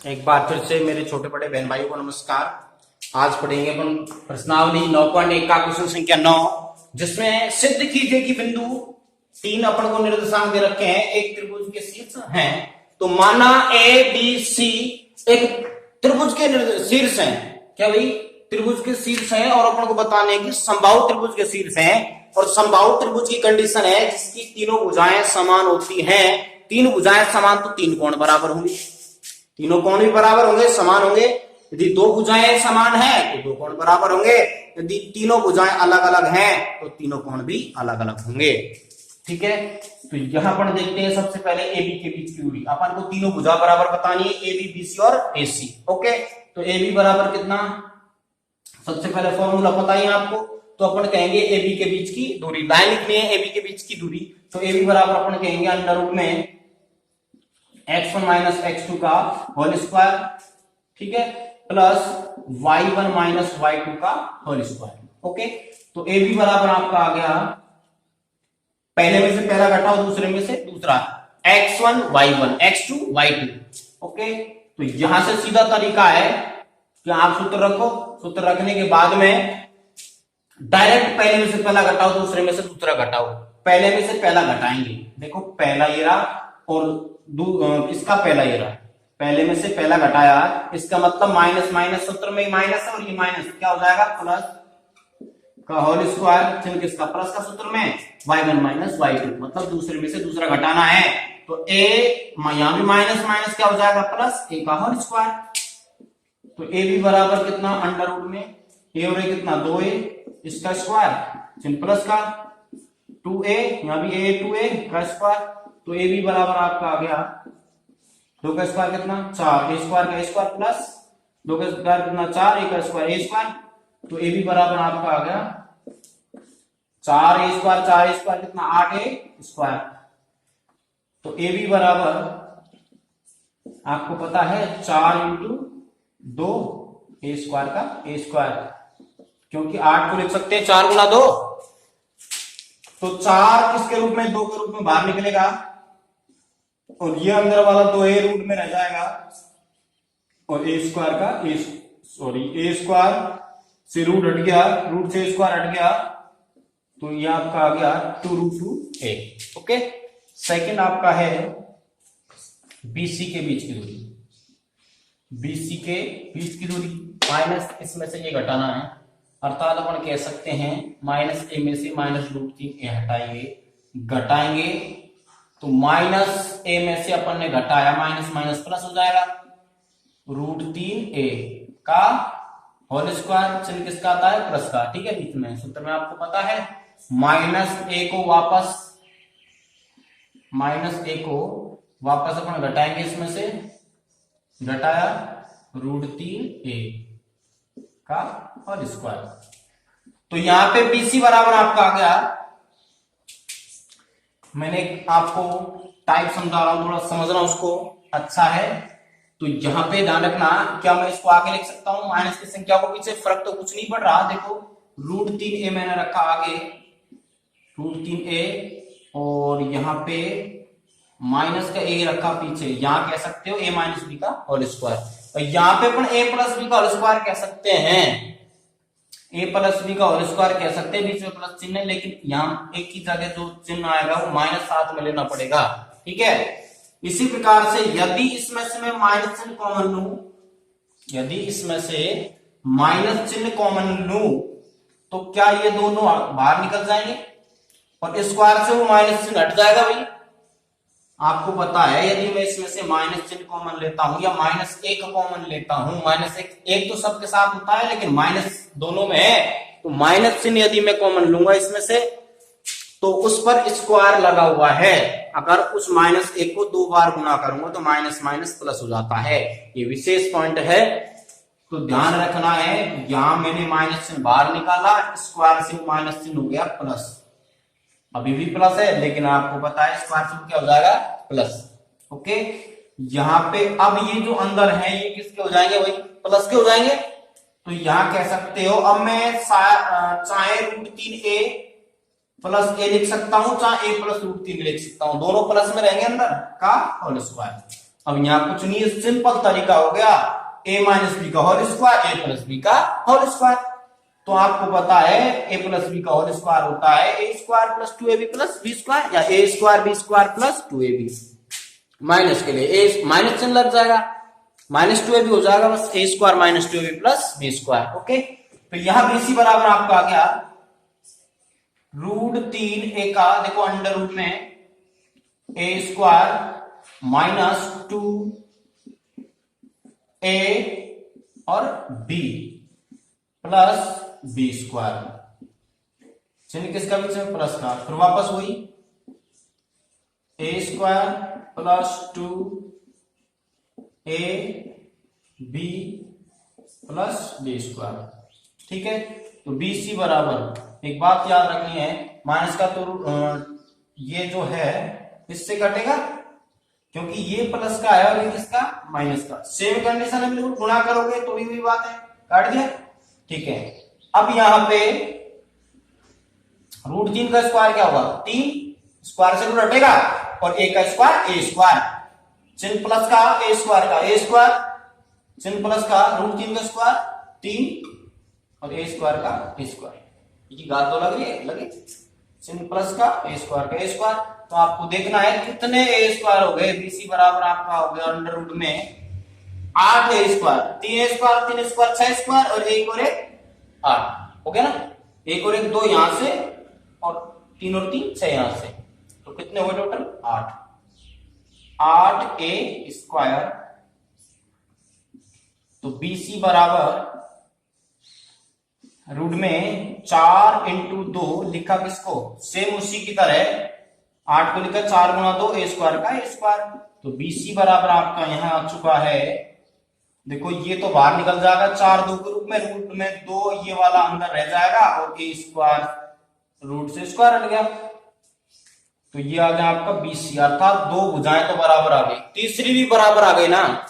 एक बार फिर से मेरे छोटे बड़े बहन भाइयों को नमस्कार। आज पढ़ेंगे अपन प्रश्नावली 9.1 का क्वेश्चन संख्या 9, जिसमें सिद्ध कीजिए कि बिंदु तीन अपन को निर्देशांक दे रखे हैं, एक त्रिभुज के शीर्ष हैं। तो माना ए बी सी एक त्रिभुज के शीर्ष हैं। क्या भाई? त्रिभुज के शीर्ष हैं और अपन को बताने हैं कि समबाहु त्रिभुज के शीर्ष हैं। और समबाहु त्रिभुज की कंडीशन है जिसकी तीनों भुजाएं समान होती हैं। तीन भुजाएं समान तो तीन कोण बराबर होंगे, तीनों कोण भी बराबर होंगे, समान होंगे। यदि दो भुजाएं समान हैं तो दो कोण बराबर होंगे। यदि तीनों भुजाएं अलग अलग हैं तो तीनों कोण भी अलग अलग होंगे। ठीक है, तो यहां पर देखते हैं सबसे पहले ए बी के बीच की दूरी। अपन को तीनों भुजा बराबर बतानी है, ए बी बी सी और ए सी। ओके, तो ए बी बराबर कितना, सबसे पहले फॉर्मूला पता ही आपको। तो अपन कहेंगे ए बी के बीच की दूरी, लाइन लिखनी है ए बी के बीच की दूरी। तो ए बी बराबर अपन कहेंगे अंडर रूट में x1 माइनस x2 का होल स्क्वायर, ठीक है, प्लस y1 माइनस y2 का होल स्क्वायर। ओके, तो ए बी बराबर आपका आ गया, पहले में से पहला घटाओ, दूसरे में से दूसरा, x1 y1 x2 y2। Okay, तो यहां से सीधा तरीका है कि आप सूत्र रखो, सूत्र रखने के बाद में डायरेक्ट पहले में से पहला घटाओ, दूसरे में से दूसरा घटाओ। पहले में से पहला घटाएंगे, देखो पहला ये रहा और इसका पहला ये रहा। पहले में से पहला घटाया, इसका मतलब माइनस माइनस, सूत्र में माइनस है और ये माइनस, क्या हो जाएगा प्लस का होल स्क्वायर, चिन्ह किसका, प्लस का, सूत्र में y1 माइनस y2, मतलब दूसरे में से दूसरा घटाना है। तो a यहां भी माइनस माइनस क्या हो जाएगा, प्लस a का होल स्क्वायर। तो a भी बराबर कितना, अंडर रूट में a और a कितना, 2a, इसका स्क्वायर, चिन्ह प्लस का, 2a, यहां भी a 2a का स्क्वायर। तो ए बी बराबर आपका आ गया, 2 का स्क्वायर कितना, 4, ए स्क्वायर का स्क्वायर प्लस 2 का स्क्वायर कितना, 4, ए का स्क्वायर ए स्क्वायर। तो ए बी बराबर आपका आ गया 4 ए स्क्वायर, 4 ए स्क्वायर कितना, 8 ए स्क्वायर। तो ए बी बराबर आपको पता है 4 इंटू 2 ए स्क्वायर का ए स्क्वायर, क्योंकि 8 को लिख सकते हैं 4 गुना 2। तो 4 किसके रूप में, 2 के रूप में बाहर निकलेगा और ये अंदर वाला 2a रूट में रह जाएगा और ए स्क्वायर का ए स्क्वायर से रूट हट गया, रूट से स्क्वायर हट गया, तो ये आपका आ गया 2√2a। ओके, सेकंड आपका है बीसी के बीच की दूरी। बीसी के बीच की दूरी माइनस इसमें से ये घटाना है, अर्थात अपन कह सकते हैं माइनस ए में से -√3a हटाएंगे, घटाएंगे तो माइनस ए में से अपन ने घटाया, माइनस माइनस प्लस हो जाएगा, √3a का होल स्क्वायर, चिन्ह किसका आता है, प्लस का। ठीक है, बीच में सूत्र में आपको पता है, माइनस ए को वापस अपन घटाएंगे, इसमें से घटाया √3a का होल स्क्वायर। तो यहां पे बीसी बराबर आपका आ गया, मैंने आपको टाइप समझा रहा हूं, थोड़ा समझना उसको अच्छा है। तो यहां पे ध्यान रखना, क्या मैं इसको आगे लिख सकता हूं, माइनस की संख्या को पीछे, फर्क तो कुछ नहीं पड़ रहा। देखो √3a मैंने रखा आगे, √3a, और यहां पे माइनस का a रखा पीछे, यहां कह सकते हो a माइनस बी का होल स्क्वायर। और यहां पे अपन a प्लस बी का होल स्क्वायर कह सकते हैं, a प्लस बी का होल स्क्वायर कह सकते हैं, बीच में प्लस चिन्ह है, लेकिन यहाँ एक ही जगह जो चिन्ह आएगा वो माइनस साथ में लेना पड़ेगा। ठीक है, इसी प्रकार से यदि इसमें से मैं माइनस चिन्ह कॉमन लूं, यदि इसमें से माइनस चिन्ह कॉमन लूं तो क्या ये दोनों बाहर निकल जाएंगे और स्क्वायर से वो माइनस चिन्ह हट जाएगा। भाई आपको पता है, यदि मैं इसमें से माइनस चिन्ह कॉमन लेता हूं या -1 कॉमन लेता हूं, -1 तो सबके साथ होता है लेकिन माइनस दोनों में है, तो माइनस चिन्ह यदि मैं कॉमन लूंगा इसमें से, तो उस पर स्क्वायर लगा हुआ है। अगर उस -1 को 2 बार गुना करूंगा तो माइनस माइनस प्लस हो जाता है। ये विशेष पॉइंट है, तो ध्यान रखना है। यहां मैंने माइनस चिन्ह बाहर निकाला, स्क्वायर से माइनस चिन्ह हो गया प्लस, अभी भी प्लस है लेकिन आपको पता है स्क्वायर से क्या हो जाएगा, प्लस। ओके, यहां पे अब ये जो अंदर है ये किसके हो जाएंगे, वही प्लस के हो जाएंगे। तो यहां कह सकते हो, अब मैं चाहे √3a प्लस a लिख सकता हूं, चाहे a प्लस √3 लिख सकता हूं, दोनों प्लस में रहेंगे अंदर का होल स्क्वायर। अब यहाँ कुछ नहीं है, सिंपल तरीका हो गया, a माइनस बी का whole square a plus B का होल स्क्वायर। तो आपको पता है a प्लस बी का होल स्क्वायर होता है a square plus 2ab plus B square, या a square B square plus 2ab। Minus के लिए a माइनस चिन्ह लग जाएगा, माइनस 2ab हो जाएगा, बस a square minus 2ab plus B square. Okay, तो यहां bc बराबर आपका आ गया √3a का, देखो अंडर रूट में a स्क्वायर माइनस 2a और b प्लस बी स्क्वायर, चिन्ह किसका बीच में प्लस का, फिर वापस वही a square plus 2a b plus B square. ठीक है, तो बी सी बराबर, एक बात याद रखनी है, माइनस का तो ये जो है इससे कटेगा, क्योंकि ये प्लस का है और ये किसका, माइनस का। सेम कंडीशन है, बिल्कुल गुणा करोगे तो भी वही बात है, काट दिया। ठीक है, अब यहां पे √3 का स्क्वायर क्या होगा, 3 स्क्वायर से रूट हटेगा, और a का स्क्वायर a स्क्वायर, चिन्ह प्लस का a स्क्वायर का a स्क्वायर, चिन्ह प्लस का √3 का स्क्वायर 3 और a स्क्वायर का a स्क्वायर। ये बात तो लग रही है, लगे, चिन्ह प्लस का a स्क्वायर का a स्क्वायर। तो आपको देखना है कितने a स्क्वायर हो गए, bc बराबर आपका हो गया अंडर रूट में 8 a square, 3 a square 3 square 6 square, और एक और एक 8 हो गया ना, एक और एक 2 यहां से, और 3 और 3 6 यहां से, तो कितने हुए टोटल 8 a स्क्वायर। तो bc बराबर रूट में 4 इंटू 2 लिखा किसको, सेम उसी की तरह 8 को लिखा 4 गुणा 2 a स्क्वायर का a स्क्वायर। तो bc बराबर आपका यहां आ चुका है, देखो ये तो बाहर निकल जाएगा 4 2 के रूप में, रूट में 2 ये वाला अंदर रह जाएगा, और a स्क्वायर रूट से स्क्वायर हट गया, तो ये आ गया आपका bc, अर्थात दो भुजाएं तो बराबर आ गई, तीसरी भी बराबर आ गई ना,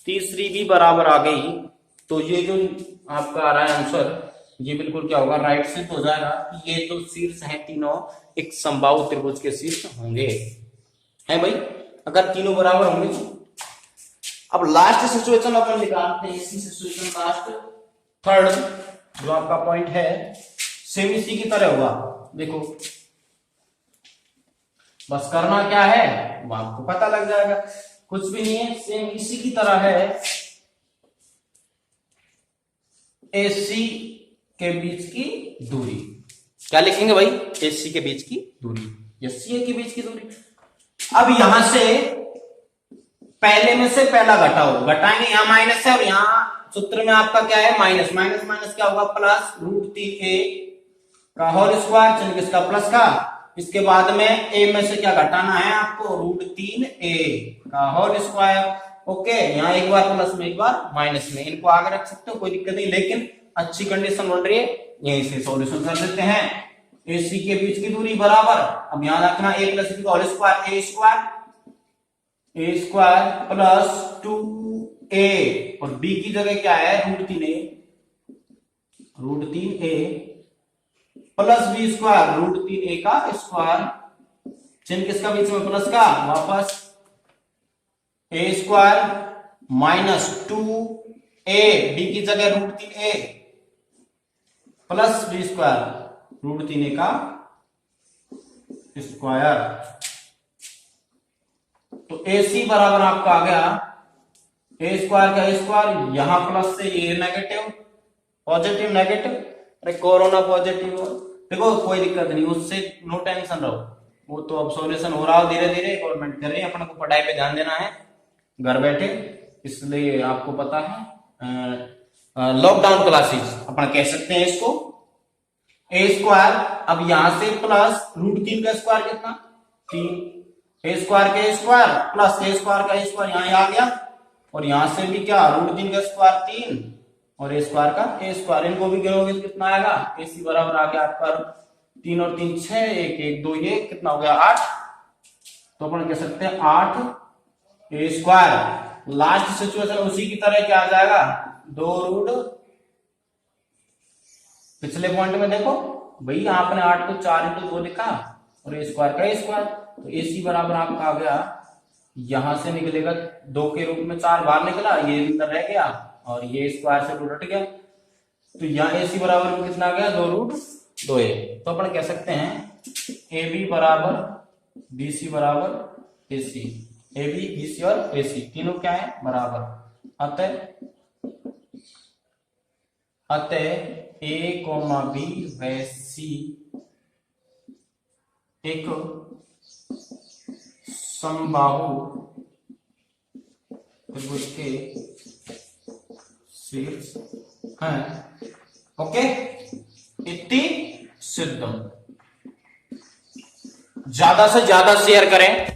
तीसरी भी बराबर आ गई। तो ये जो आपका आ रहा है आंसर, ये बिल्कुल क्या होगा, राइट सिद्ध हो जाएगा कि ये जो शीर्ष हैं तीनों एक समबाहु त्रिभुज के शीर्ष होंगे, है भाई, अगर तीनों बराबर होंगे तो। अब लास्ट सिचुएशन अपन निकालते हैं, इसी सिचुएशन लास्ट थर्ड जो आपका पॉइंट है, सेम इसी की तरह होगा। देखो बस करना क्या है वो आपको पता लग जाएगा, कुछ भी नहीं है, सेम इसी की तरह है, AC के बीच की दूरी, क्या लिखेंगे भाई, AC के बीच की दूरी या CA के बीच की दूरी। अब यहां से पहले में से पहला घटाओ, घटाएंगे, यहां माइनस है और यहां सूत्र में आपका क्या है, माइनस, माइनस माइनस क्या होगा, प्लस √3a का होल स्क्वायर, चिन्ह किसका प्लस का, इसके बाद में a में से क्या घटाना है आपको, √3a का होल स्क्वायर। ओके, यहाँ एक बार प्लस में एक बार माइनस में, इनको आगे रख सकते हो कोई दिक्कत नहीं, लेकिन अच्छी कंडीशन बन रही है, यहीं से सॉल्यूशन कर देते हैं। AC के बीच की दूरी बराबर, अब यहां रखना a प्लस बी का whole square, a square plus 2a, और b की जगह क्या है, √3a plus B square, √3a का स्क्वायर, चिन्ह किसका बीच में प्लस का, वापस a square minus 2a, b की जगह √3a plus B square, √3a का स्क्वायर। तो AC बराबर आपका आ गया a स्क्वायर का स्क्वायर, यहां प्लस से ये नेगेटिव, पॉजिटिव नेगेटिव, अरे कोरोना पॉजिटिव, देखो कोई दिक्कत नहीं, उससे नो टेंशन रहो, वो तो अब सॉल्यूशन हो रहा हो धीरे धीरे, गवर्नमेंट कर रही है, अपन को पढ़ाई पे ध्यान देना है घर बैठे, इसलिए आपको पता है लॉकडाउन क्लासेस अपन कह सकते हैं इसको। a स्क्वायर, अब यहां से प्लस √3 का स्क्वायर कितना, 3, a स्क्वायर का स्क्वायर प्लस a स्क्वायर का स्क्वायर यहां आ गया, और यहां से भी क्या, √3 का स्क्वायर 3 और a स्क्वायर का a स्क्वायर, इनको भी गिनोगे तो कितना आएगा, AC बराबर आ गया आपका 3 और 3 6, 1 1 2, ये कितना हो गया 8, तो अपन कह सकते हैं 8 a स्क्वायर। लास्ट सिचुएशन उसी की तरह क्या आ जाएगा, 2 पिछले पॉइंट में देखो भाई, आपने 8 को 4 इंटू 2 लिखा और a स्क्वायर का a स्क्वायर, तो AC बराबर आपका आ गया यहां से निकलेगा 2 के रूप में 4 बाहर निकला, ये अंदर रह गया और ये स्क्वायर से 2 हट गया। तो यहाँ AC बराबर में कितना आ गया, 2√2a। तो अपन कह सकते हैं AB बराबर BC बराबर AC, AB BC और AC तीनों क्या है, बराबर। अतः A, B व C एक समबाहु त्रिभुज के शीर्ष हैं। ओके, इतनी सिद्धम। ज्यादा से ज्यादा शेयर करें।